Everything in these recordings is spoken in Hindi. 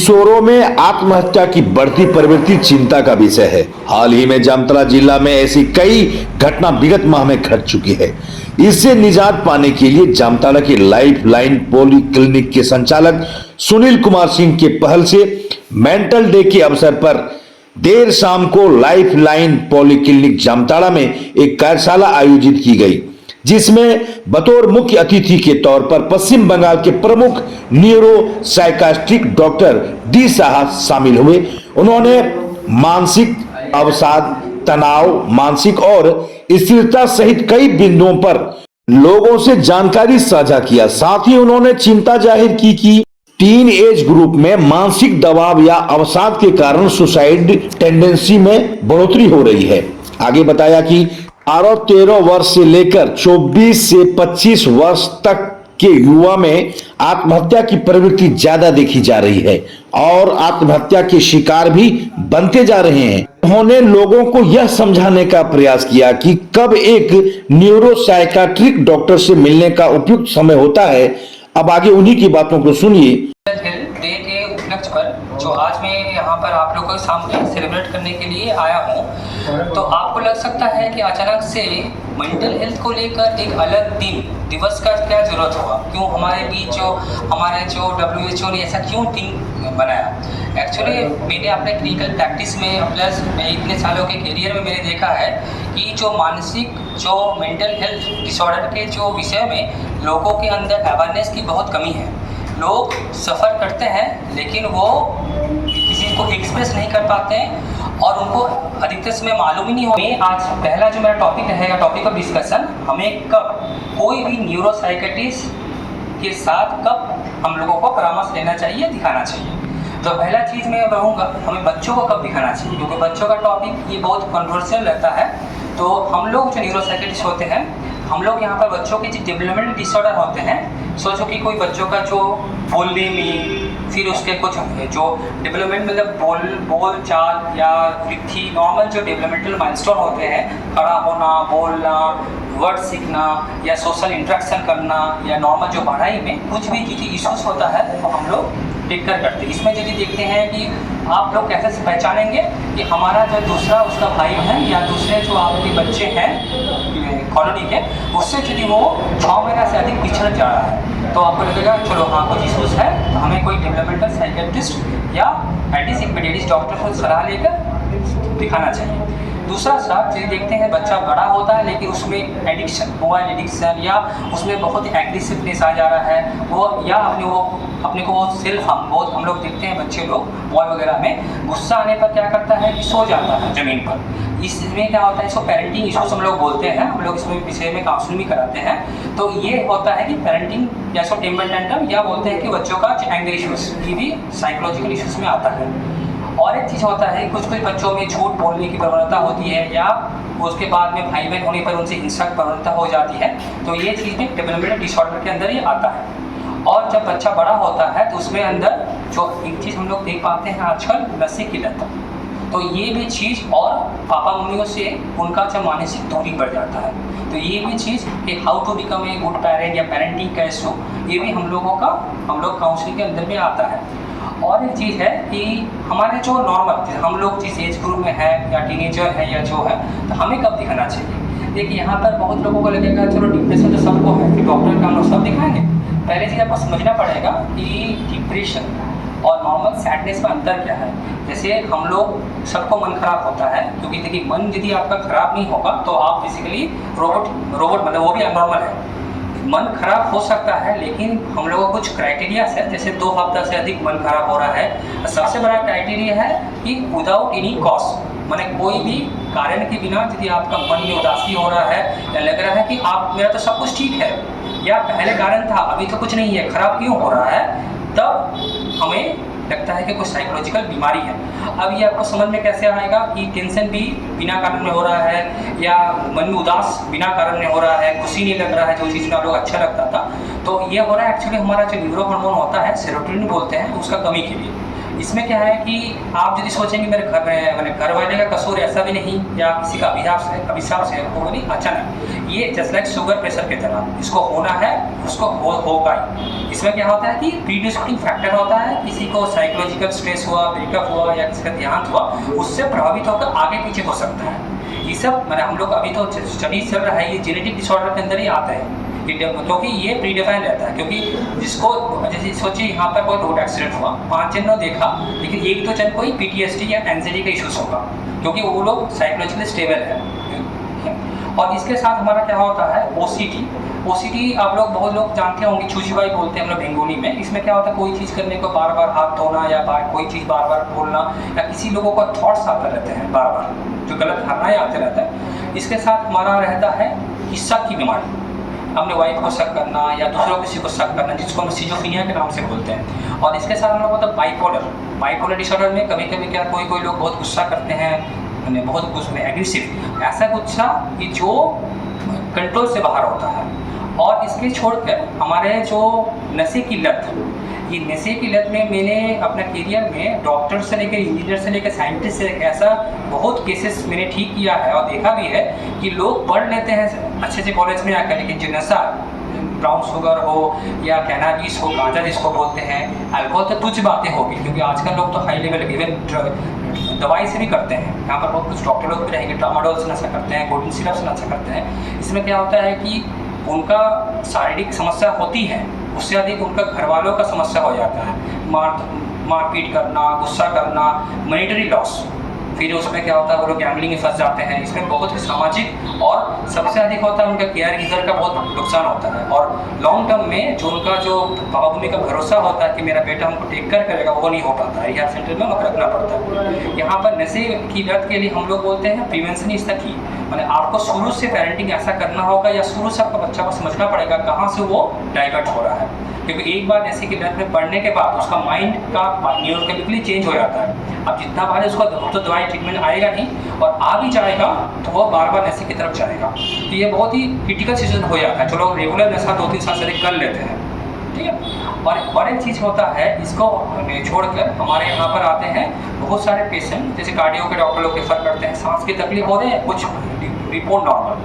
किशोरों में आत्महत्या की बढ़ती प्रवृत्ति चिंता का विषय है। हाल ही में जामताड़ा जिला में ऐसी कई घटना विगत माह में घट चुकी है। इससे निजात पाने के लिए जामताड़ा के लाइफ लाइन पॉली क्लिनिक के संचालक सुनील कुमार सिंह के पहल से मेंटल डे के अवसर पर देर शाम को life line poly clinic Jamtara में एक कार्यशाला आयोजित की गई, जिसमें बतौर मुख्य अतिथि के तौर पर पश्चिम बंगाल के प्रमुख neuro psychiatric doctor D Saha शामिल हुए। उन्होंने मानसिक अवसाद, तनाव, मानसिक और स्थिरता सहित कई बिंदुओं पर लोगों से जानकारी साझा किया। साथ ही उन्होंने चिंता जाहिर की कि टीन एज ग्रुप में मानसिक दबाव या अवसाद के कारण सुसाइड टेंडेंसी में बढ़ोतरी हो रही है। आगे बताया कि 13 वर्ष से लेकर 24 से 25 वर्ष तक के युवा में आत्महत्या की प्रवृत्ति ज्यादा देखी जा रही है और आत्महत्या के शिकार भी बनते जा रहे हैं। उन्होंने लोगों को यह समझाने का प्रयास किया कि कब एक न्यूरो साइकाट्रिक डॉक्टर से मिलने का उपयुक्त समय होता है। अब आगे उन्हीं की बातों को सुनिए। डे के उपलक्ष्य पर जो आज मैं यहाँ पर आप लोगों के सामने सेलिब्रेट करने के लिए आया हूँ, तो आपको लग सकता है कि अचानक से मेंटल हेल्थ को लेकर एक अलग दिवस का क्या जरूरत हुआ, क्यों हमारे बीच जो WHO ने ऐसा क्यों दिन बनाया। एक्चुअली मैंने अपने क्लिनिकल प्रैक्टिस में प्लस इतने सालों के करियर में मैंने देखा है कि जो मेंटल हेल्थ डिसऑर्डर के जो विषय में लोगों के अंदर अवेयरनेस की बहुत कमी है। लोग सफ़र करते हैं लेकिन वो किसी को एक्सप्रेस नहीं कर पाते हैं और उनको अधिकतर समय मालूम ही नहीं हो। मैं आज पहला जो मेरा टॉपिक रहेगा, टॉपिक ऑफ डिस्कशन, हमें कब कोई भी न्यूरो साइकेट्रिस्ट के साथ कब हम लोगों को परामर्श लेना चाहिए, दिखाना चाहिए। तो पहला चीज़ मैं कहूँगा, हमें बच्चों को कब दिखाना चाहिए, क्योंकि बच्चों का टॉपिक ये बहुत कंट्रोवर्शियल रहता है। तो हम लोग जो न्यूरो साइकेट्रिस्ट होते हैं, हम लोग यहाँ पर बच्चों के जो डेवलपमेंटल डिसऑर्डर होते हैं, सोचो कि कोई बच्चों का जो बोलने में, फिर उसके कुछ जो डेवलपमेंट मतलब बोल चाल या वृद्धि, नॉर्मल जो डेवलपमेंटल माइलस्टोन होते हैं, खड़ा होना, बोलना, वर्ड सीखना या सोशल इंटरेक्शन करना या नॉर्मल जो पढ़ाई में कुछ भी चीज़ें इश्यूज होता है तो हम लोग टेक कर करते हैं। इसमें यदि देखते हैं कि आप लोग कैसे पहचानेंगे कि हमारा जो दूसरा उसका भाई है या दूसरे जो आपके बच्चे हैं कॉलोनी के, उससे यदि वो 6 महीना से अधिक पिछड़ जा रहा है तो आपको लगेगा चलो हाँ कुछ इश्यूज है, तो हमें कोई डेवलपमेंटल साइकेट्रिस्ट या एंटीसाइकोटिक डॉक्टर से सलाह लेकर दिखाना चाहिए। दूसरा साथ यदि देखते हैं बच्चा बड़ा होता है लेकिन उसमें एडिक्शन, मोबाइल एडिक्शन या उसमें बहुत एग्रेसिवनेस आ जा रहा है, वो या अपने को वो सेल्फ बहुत हम लोग देखते हैं बच्चे लोग बॉय वगैरह में गुस्सा आने पर क्या करता है कि सो जाता है ज़मीन पर। इसमें क्या होता है, इसको पेरेंटिंग इश्यूज हम लोग बोलते हैं, हम लोग इसमें विषय में काउंसलिंग भी कराते हैं। तो ये होता है कि पेरेंटिंग या इसको टेम्पर टेंट्रम या बोलते हैं कि बच्चों का एंगर इश्यूज, ये भी साइकोलॉजिकल इश्यूज में आता है। और एक चीज़ होता है कुछ बच्चों में झूठ बोलने की प्रवणता होती है या उसके बाद में भाई बहन होने पर उनसे हिंसा की प्रवणता हो जाती है। तो ये चीज़ में डेवलपमेंटल डिसऑर्डर के अंदर ये आता है। और जब बच्चा बड़ा होता है तो उसमें अंदर जो एक चीज़ हम लोग देख पाते हैं आजकल, नशे की लत। तो ये भी चीज़ और पापा मम्मियों से उनका जब मानसिक दूरी बढ़ जाता है, तो ये भी चीज़ कि how to become a good parent या पेरेंटिंग कैसे हो, ये भी हम लोग काउंसलिंग के अंदर में आता है। और एक चीज़ है कि हमारे जो नॉर्मल हम लोग जिस एज ग्रुप में है या टीनेजर है या जो है, तो हमें कब दिखाना चाहिए। देखिए यहाँ पर बहुत लोगों को लगेगा चलो डिप्रेशन तो सबको है, फिर डॉक्टर का हम लोग सब दिखाएंगे। पहले चीज़ आपको समझना पड़ेगा कि डिप्रेशन और नॉर्मल सैडनेस में अंतर क्या है। जैसे हम लोग सबको मन खराब होता है, क्योंकि देखिए मन यदि आपका खराब नहीं होगा तो आप बेसिकली रोबोट मतलब वो भी अननॉर्मल है। मन खराब हो सकता है लेकिन हम लोगों को कुछ क्राइटेरिया है, जैसे 2 हफ्ता से अधिक मन खराब हो रहा है। सबसे बड़ा क्राइटेरिया है कि विदाउट एनी कॉज, माने कोई भी कारण के बिना यदि आपका मन में उदासी हो रहा है या लग रहा है कि आप मेरा तो सब कुछ ठीक है या पहले कारण था अभी तो कुछ नहीं है, खराब क्यों हो रहा है, तब हमें लगता है कि कोई साइकोलॉजिकल बीमारी है। अब ये आपको समझ में कैसे आएगा कि टेंशन भी बिना कारण में हो रहा है या मन में उदास बिना कारण में हो रहा है, खुशी नहीं लग रहा है जो चीज़ में आप लोग अच्छा लगता था, तो ये हो रहा है एक्चुअली हमारा जो न्यूरो हार्मोन होता है सेरोटोनिन बोलते हैं, उसका कमी के लिए। इसमें क्या है कि आप यदि सोचेंगे मेरे घर में मैंने घर वाले का कसूर, ऐसा भी नहीं, या किसी का अभिशाप से वो नहीं, अचानक ये जस्ट लाइक शुगर प्रेशर की तरह इसको होना है, उसको होगा ही। इसमें क्या होता है कि प्रीडिस्पोजिंग फैक्टर होता है, किसी को साइकोलॉजिकल स्ट्रेस हुआ, ब्रेकअप हुआ या किसी का देहांत हुआ, उससे प्रभावित होकर आगे पीछे हो सकता है। ये सब मैंने हम लोग अभी तो स्टडी चल रहा है, ये जेनेटिक डिसऑर्डर के अंदर ही आता है क्योंकि ये प्रीडिफाइंड रहता है। क्योंकि जिसको जैसे सोचिए यहाँ पर कोई रोड एक्सीडेंट हुआ, 5 जन ने देखा, लेकिन 1-2 जन कोई PTSD या एंजाइटी का इशूज़ होगा, क्योंकि वो लोग साइकोलॉजिकली स्टेबल है। और इसके साथ हमारा क्या होता है, OCD आप लोग बहुत लोग जानते होंगे, छुछुबाई बोलते हैं हम लोग बंगाली में। इसमें क्या होता है, कोई चीज़ करने को बार बार हाथ धोना या कोई चीज़ बार बार बोलना, या किसी लोगों का थॉट्स आते रहते हैं बार बार, जो गलत धारणाएँ आते रहता है। इसके साथ हमारा रहता है कि शक की बीमारी, अपने वाइफ को शक करना या दूसरों किसी को शक करना, जिसको हम सिजोफ्रेनिया के नाम से बोलते हैं। और इसके साथ हम लोग होता है बाइपोलर डिसऑर्डर में कभी कभी क्या कोई लोग बहुत गुस्सा करते हैं, बहुत गुस्सा में एग्रेसिव, ऐसा गुस्सा कि जो कंट्रोल से बाहर होता है। और इसके छोड़कर हमारे जो नशे की लत, ये नशे की लत में मैंने अपने करियर में डॉक्टर से लेकर इंजीनियर से लेकर साइंटिस्ट से ऐसा बहुत केसेस मैंने ठीक किया है और देखा भी है कि लोग पढ़ लेते हैं अच्छे कॉलेज में आकर, लेकिन जो नशा ब्राउन शुगर हो या कैनाबिस हो, गांजा जिसको बोलते हैं, अल्कोहल, तो कुछ बातें होगी, क्योंकि आजकल लोग तो हाई लेवल इवन दवाई से भी करते हैं। यहाँ पर बहुत कुछ डॉक्टर लोग भी रहेंगे, ट्रामाडोल से नशा करते हैं, गोल्डन सिरप से नशा करते हैं। इसमें क्या होता है कि उनका शारीरिक समस्या होती है, उससे अधिक उनका घर वालों का समस्या हो जाता है, मारपीट करना, गुस्सा करना, मॉनिटरी लॉस। फिर उसमें क्या होता है, वो लोग गैम्बलिंग में फंस जाते हैं। इसमें बहुत ही सामाजिक और सबसे अधिक होता है उनका केयर गिवर का बहुत नुकसान होता है। और लॉन्ग टर्म में जो उनका जो बाबा मम्मी का भरोसा होता है कि मेरा बेटा हमको टेक केयर करेगा, वो नहीं हो पाता है। रिहाब सेंटर में उनको रखना पड़ता है। यहाँ पर नशे की लत के लिए हम लोग बोलते हैं प्रिवेंशन इज द की, मैंने आपको शुरू से पेरेंटिंग ऐसा करना होगा या शुरू से आपका बच्चा को समझना पड़ेगा कहाँ से वो डाइवर्ट हो रहा है। क्योंकि एक बार नशे की लत में पढ़ने के बाद उसका माइंड का न्यूरोकेमिकली चेंज हो जाता है। अब जितना बार उसको तो दवाई ट्रीटमेंट आएगा नहीं, और आ भी जाएगा तो वो बार बार नशे की तरफ जाएगा। तो ये बहुत ही क्रिटिकल सिचुएशन हो जाता है। चलो रेगुलर नशा 2-3 साल से कर लेते हैं, ठीक है। और एक चीज़ होता है, इसको छोड़कर हमारे यहाँ पर आते हैं बहुत सारे पेशेंट, जैसे कार्डियो के डॉक्टर लोग रेफर करते हैं, सांस की तकलीफ हो रही है, कुछ रिपोर्ट नॉर्मल,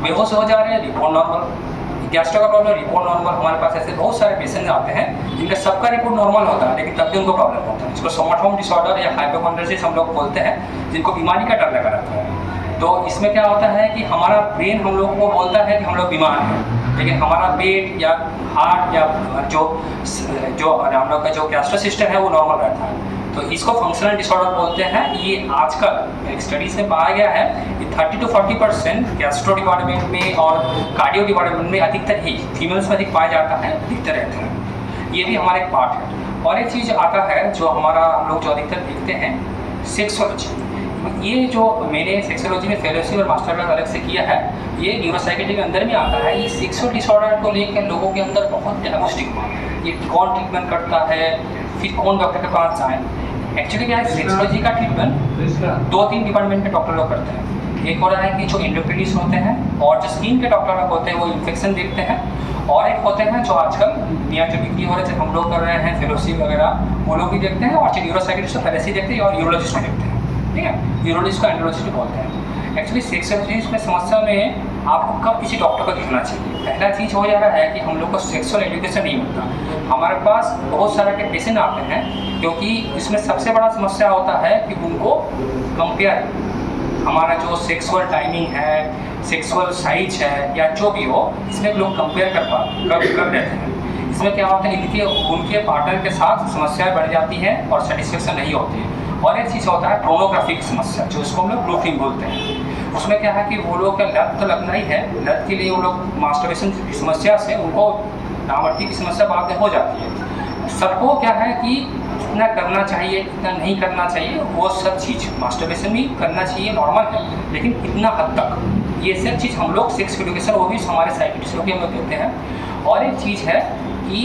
बेहोश हो जा रहे हैं, रिपोर्ट नॉर्मल, गैस्ट्रो का प्रॉब्लम, रिपोर्ट नॉर्मल। हमारे पास ऐसे बहुत सारे पेशेंट आते हैं जिनका सबका रिपोर्ट नॉर्मल होता है, लेकिन तब भी उनको प्रॉब्लम होता है। इसको सोमाटोम डिसऑर्डर या हाइपोकॉन्ड्रियासिस हम लोग बोलते हैं, जिनको बीमारी का डर लगा रहता है। तो इसमें क्या होता है कि हमारा ब्रेन हम लोग को बोलता है कि हम लोग बीमार हैं, लेकिन हमारा पेट या हार्ट या जो हम लोग का जो गैस्ट्रो सिस्टम है वो नॉर्मल रहता है। तो इसको फंक्शनल डिसऑर्डर बोलते हैं। ये आजकल एक स्टडीज में पाया गया है कि 30 to 40% गैस्ट्रो डिपार्टमेंट में और कार्डियो डिपार्टमेंट में अधिकतर ही फीमेल्स में अधिक पाया जाता है, अधिकतर रहते हैं। ये भी हमारा एक पार्ट है। और एक चीज़ आता है जो हमारा हम लोग जो अधिकतर देखते हैं, सेक्सोलॉजी। ये जो मैंने सेक्सोलॉजी में फेलोशिप और मास्टर क्लास अलग से किया है, ये न्यूरोसाइकेट्री के अंदर में आता है। ये सेक्सुअल डिसऑर्डर को लेकर लोगों के अंदर बहुत ज़्यादा स्टिग्मा, ये कौन ट्रीटमेंट करता है, फिर कौन डॉक्टर के पास जाएँ। एक्चुअली क्या है, सेक्सोलॉजी का ट्रीटमेंट 2-3 डिपार्टमेंट के डॉक्टर लोग करते हैं। एक हो रहा है कि जो एंडोक्रिनिस्ट होते हैं, और जो स्किन के डॉक्टर लोग होते हैं वो इन्फेक्शन देखते हैं, और एक होते हैं जो आजकल नया जो बिक्री हो रहा है, हम लोग कर रहे हैं फेलोशिप वगैरह, वो लोग भी देखते हैं। और न्यूरोसाइकेट्रिस्ट पहले से देखते हैं और यूरोलॉजिस्ट भी देखते हैं, ठीक है। यूरोलॉजिस्ट को एंडोलॉजिस्ट बोलते हैं। एक्चुअली सेक्सुअलिटी में समस्या में आपको कब किसी डॉक्टर को दिखना चाहिए, पहला चीज़ हो जा रहा है कि हम लोग को सेक्सुअल एजुकेशन नहीं मिलता। हमारे पास बहुत सारे के पेशेंट आते हैं, क्योंकि इसमें सबसे बड़ा समस्या होता है कि उनको कंपेयर, हमारा जो सेक्सुअल टाइमिंग है, सेक्सुअल साइज है या जो भी हो, इसमें लोग कंपेयर कर लेते हैं। इसमें क्या होता है, उनके पार्टनर के साथ समस्याएं बढ़ जाती हैं और सेटिस्फेक्शन नहीं होती है। और एक चीज़ होता है पोर्नोग्राफी की समस्या, जो इसको हम लोग ग्रूपिंग बोलते हैं। उसमें क्या है कि वो लोग का लत तो लगना ही है, लत के लिए वो लोग मास्टरबेशन की समस्या से उनको नामर्ती की समस्या बाद में हो जाती है। सबको क्या है कि कितना करना चाहिए, कितना नहीं करना चाहिए, वो सब चीज़ मास्टरबेशन भी करना चाहिए, नॉर्मल है, लेकिन कितना हद तक, ये सब चीज़ हम लोग सेक्स एजुकेशन वो भी हमारे साइकिट्रिस्ट लोग हम लोग देते हैं। और एक चीज़ है कि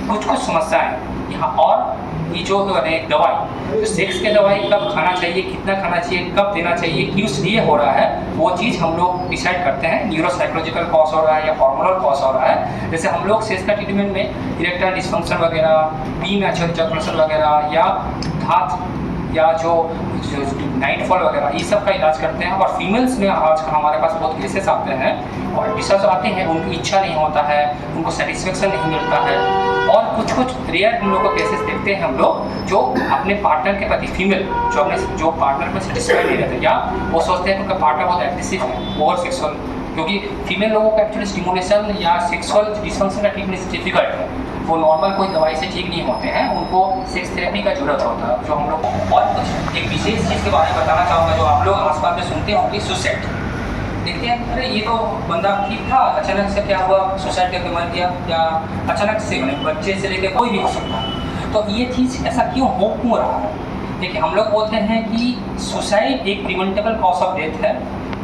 कुछ समस्याएँ यहाँ और ये जो दवाई, तो सेक्स के दवाई कब खाना चाहिए, कितना खाना चाहिए, कब देना चाहिए, किस लिए हो रहा है, वो चीज़ हम लोग डिसाइड करते हैं। न्यूरोसाइकोलॉजिकल कॉज हो रहा है या हार्मोनल कॉज हो रहा है। जैसे हम लोग सेक्स का ट्रीटमेंट में इरेक्टाइल डिस्फंक्शन वगैरह, प्रीमैच्योर इजैकुलेशन वगैरह या धात या जो नाइटफॉल वगैरह ये सब का इलाज करते हैं। और फीमेल्स में आजकल हमारे पास बहुत केसेस आते हैं और डिस्चार्ज आते हैं, उनकी इच्छा नहीं होता है, उनको सेटिस्फेक्शन नहीं मिलता है। और कुछ रेयर हम लोग को केसेस देखते हैं हम लोग जो अपने पार्टनर के प्रति, फीमेल जो पार्टनर में सेटिस्फाइड नहीं रहते, या वो सोचते हैं कि उनका पार्टनर बहुत एग्रेसिव है, ओवर सेक्सुअल, क्योंकि फीमेल लोगों का एक्चुअली स्टिमुलेशन या सेक्सुअल डिस्फंक्शन का ट्रीटमेंट डिफिकल्ट है। वो नॉर्मल कोई दवाई से ठीक नहीं होते हैं, उनको सेक्स थेरेपी का जरूरत होता है। जो हम लोग और कुछ एक विशेष चीज़ के बारे में बताना चाहूँगा जो आप लोग आसपास में सुनते होंगे, सुसाइड। देखते हैं अरे ये तो बंदा ठीक था, अचानक से क्या हुआ, सुसाइड करके मर गया, या अचानक से बच्चे से लेकर कोई भी हो सकता है। तो ये चीज़ ऐसा क्यों रहा है? देखिए, हम लोग बोलते हैं कि सुसाइड एक प्रिवेंटेबल कॉज ऑफ डेथ है,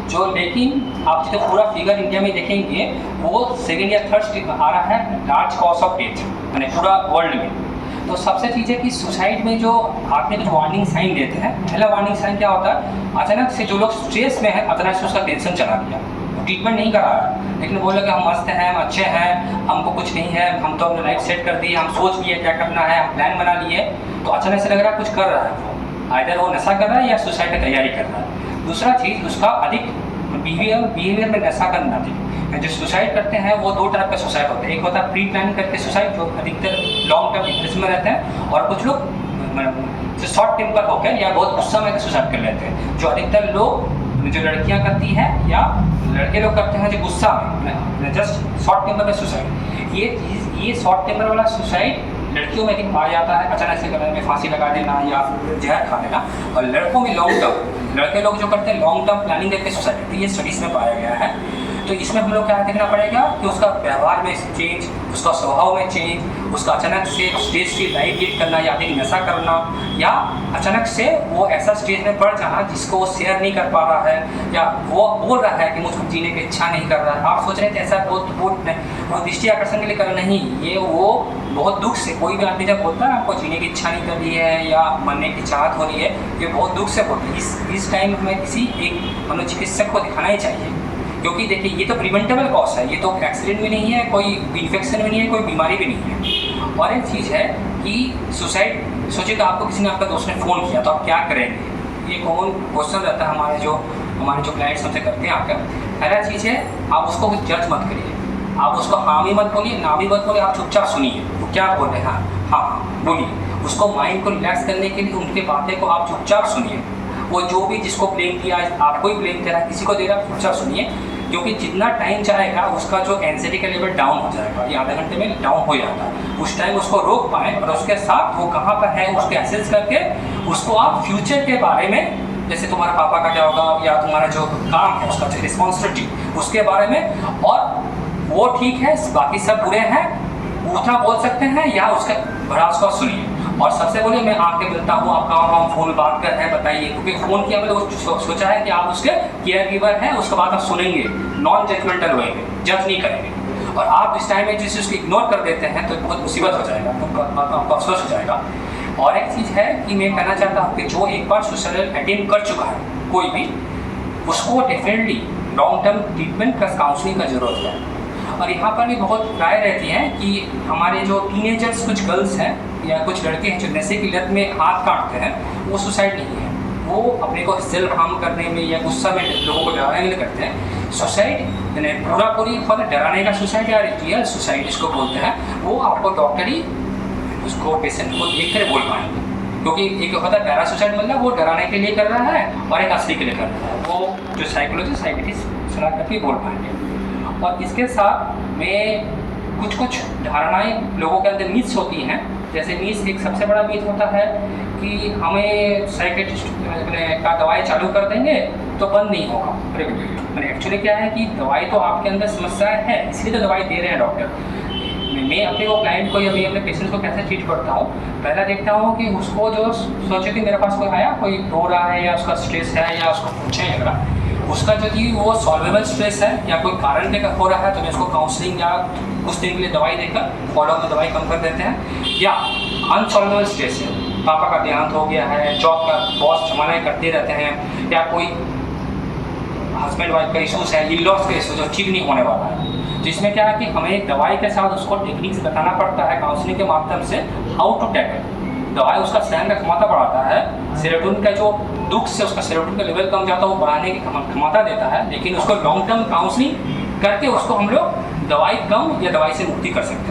जो लेकिन आप जो पूरा फिगर इंडिया में देखेंगे वो सेकेंड या थर्ड आ रहा है लार्ज कॉज ऑफ डेथ, यानी पूरा वर्ल्ड में। तो सबसे चीज़ है कि सुसाइड में जो आपने जो वार्निंग साइन देते हैं, पहला वार्निंग साइन क्या होता है, अचानक से जो लोग स्ट्रेस में है, अचानक से उसका टेंशन चला गया, ट्रीटमेंट नहीं करा है, लेकिन बोला कि हम मस्त हैं, हम अच्छे हैं, हमको कुछ नहीं है, हम तो अपने लाइफ सेट कर दी, हम सोच लिए क्या करना है, हम प्लान बना लिए, तो अचानक से लग रहा है कुछ कर रहा है वो, आइदर वो नशा कर रहा है या सुसाइड की तैयारी कर रहा है। दूसरा चीज़, उसका अधिक बिहेवियर में नशा करना अधिक, जो सुसाइड करते हैं वो दो टाइप का सुसाइड होता है। एक होता है प्री प्लान करके सुसाइड, जो अधिकतर लॉन्ग टर्म डिप्रेशन में रहते हैं, और कुछ लोग जो शॉर्ट टेम्पर होकर या बहुत गुस्सा में सुसाइड कर लेते हैं, जो अधिकतर लोग जो लड़कियां करती हैं या लड़के लोग करते हैं जो गुस्सा में जस्ट शॉर्ट टेम्पर में सुसाइड। ये शॉर्ट टेम्पर वाला सुसाइड लड़कियों में अधिक पाया जाता है, अचानक से गले में फांसी लगा देना या जहर खा लेना। और लड़कों में लॉन्ग टर्म, लड़के लोग जो करते हैं लॉन्ग टर्म प्लानिंग करके सुसाइड करते हैं, ये स्टडीज़ में पाया गया है। तो इसमें हम लोग क्या देखना पड़ेगा कि उसका व्यवहार में चेंज, उसका स्वभाव में चेंज, उसका अचानक से स्टेज की लाइफ लीड करना या अधिक नशा करना, या अचानक से वो ऐसा स्टेज में पड़ जाना जिसको वो शेयर नहीं कर पा रहा है, या वो बोल रहा है कि मुझको जीने की इच्छा नहीं कर रहा है। आप सोच रहे थे ऐसा बहुत दृष्टि आकर्षण के लिए कर नहीं, ये वो बहुत दुख से, कोई भी आदमी जब बोलता है आपको जीने की इच्छा नहीं कर रही है या मरने की चाहत हो रही है, ये बहुत दुख से बोलते हैं। इस टाइम में किसी एक मनोचिकित्सक को दिखाना ही चाहिए, क्योंकि देखिए ये तो प्रिवेंटेबल कॉज है, ये तो एक्सीडेंट भी नहीं है, कोई इन्फेक्शन भी नहीं है, कोई बीमारी भी नहीं है। और एक चीज़ है कि सुसाइड, सोचिए कि आपको किसी ने, आपका दोस्त ने फ़ोन किया तो आप क्या करेंगे, ये कॉमन क्वेश्चन रहता है हमारे जो क्लाइंट्स हमसे करते हैं आकर। पहला चीज़ है आप उसको कुछ जज मत करिए, आप उसको हाँ भी मत बोलिए, ना भी मत बोलिए, आप चुपचाप सुनिए वो क्या बोल रहे हैं, हाँ बोलिए। उसको माइंड को रिलैक्स करने के लिए उनकी बातें को आप चुपचाप सुनिए। वो जो भी जिसको ब्लेम किया, आपको ही ब्लेम दे रहा है, किसी को दे रहा है, चुपचाप सुनिए, क्योंकि जितना टाइम जाएगा उसका जो एंजाइटी का लेवल डाउन हो जाएगा, ये आधे घंटे में डाउन हो जाता है। उस टाइम उसको रोक पाएँ और उसके साथ वो कहाँ पर है उसके एसेस करके उसको आप फ्यूचर के बारे में, जैसे तुम्हारे पापा का क्या होगा या तुम्हारा जो काम है उसका रिस्पॉन्सिबिलिटी, उसके बारे में, और वो ठीक है बाकी सब बुरे हैं, उतना बोल सकते हैं, या उसका बड़ा उसको सुनिए। और सबसे बोलिए मैं आके मिलता हूँ, आप कहाँ हम फोन बात कर रहे हैं बताइए, क्योंकि फ़ोन किया मैंने सोचा है कि आप उसके केयर गिवर हैं, उसके बाद आप सुनेंगे, नॉन जजमेंटल वे में, जज नहीं करेंगे। और आप इस टाइम में जिस उसको इग्नोर कर देते हैं तो बहुत मुसीबत हो जाएगा, आपको अफसोस हो जाएगा। और एक चीज़ है कि मैं कहना चाहता हूँ कि जो एक बार सुसाइड अटेम्प्ट कर चुका है कोई भी, उसको डेफिनेटली लॉन्ग टर्म ट्रीटमेंट का काउंसलिंग का जरूरत है। और यहाँ पर भी बहुत राय रहती है कि हमारे जो टीनेजर्स कुछ गर्ल्स हैं या कुछ लड़के हैं जो नशे की लत में हाथ काटते हैं, वो सुसाइड नहीं है, वो अपने को सेल्फ हार्म करने में या गुस्सा में लोगों को डराने के लिए करते हैं। सुसाइड यानी पूरी डराने का सुसाइड या रियल सुसाइड जिसको बोलते हैं, वो आपको डॉक्टर ही उसको पेशेंट को देख कर बोल पाएंगे। क्योंकि एक होता है पैरा सुसाइड, मतलब वो डराने के लिए कर रहा है, और एक असली के लिए कर रहा है, वो जो साइकोलॉजिस्ट साइकिट्रिस्ट सलाह करके बोल पाएंगे। और इसके साथ में कुछ धारणाएं लोगों के अंदर मिथ्स होती हैं। जैसे मिथ्स, एक सबसे बड़ा मिथ होता है कि हमें साइकियाट्रिस्ट का दवाई चालू कर देंगे तो बंद नहीं होगा। मैंने एक्चुअली क्या है कि दवाई तो आपके अंदर समस्याएं है, इसलिए तो दवाई दे रहे हैं डॉक्टर। मैं अपने वो क्लाइंट को या मैं अपने पेशेंट्स को कैसे ट्रीट करता हूँ, पहला देखता हूँ कि उसको जो सोचे कि मेरे पास कोई आया, कोई रो रहा है या उसका स्ट्रेस है या उसको पूछे लग रहा है, उसका यदि वो सॉल्वेबल स्ट्रेस है या कोई कारण लेकर हो रहा है तो मैं उसको काउंसलिंग या कुछ दिन के लिए दवाई देकर फॉलो में दवाई कम कर देते हैं। या अनसॉल्वेबल स्ट्रेस है, पापा का देहांत हो गया है, जॉब का बॉस मना करते रहते हैं, या कोई हस्बैंड वाइफ का इशूज़ है, इन-लॉज का इशू जो ठीक नहीं होने वाला है, जिसमें क्या है कि हमें दवाई के साथ उसको टेक्निक्स बताना पड़ता है काउंसलिंग के माध्यम से, हाउ टू टैकल। दवाई उसका सहन का क्षमता बढ़ाता है, सेरोटोनिन का जो दुख से उसका सेरोटोनिन का लेवल कम जाता है वो बढ़ाने की क्षमता देता है, लेकिन उसको लॉन्ग टर्म काउंसलिंग करके उसको हम लोग दवाई कम या दवाई से मुक्ति कर सकते हैं।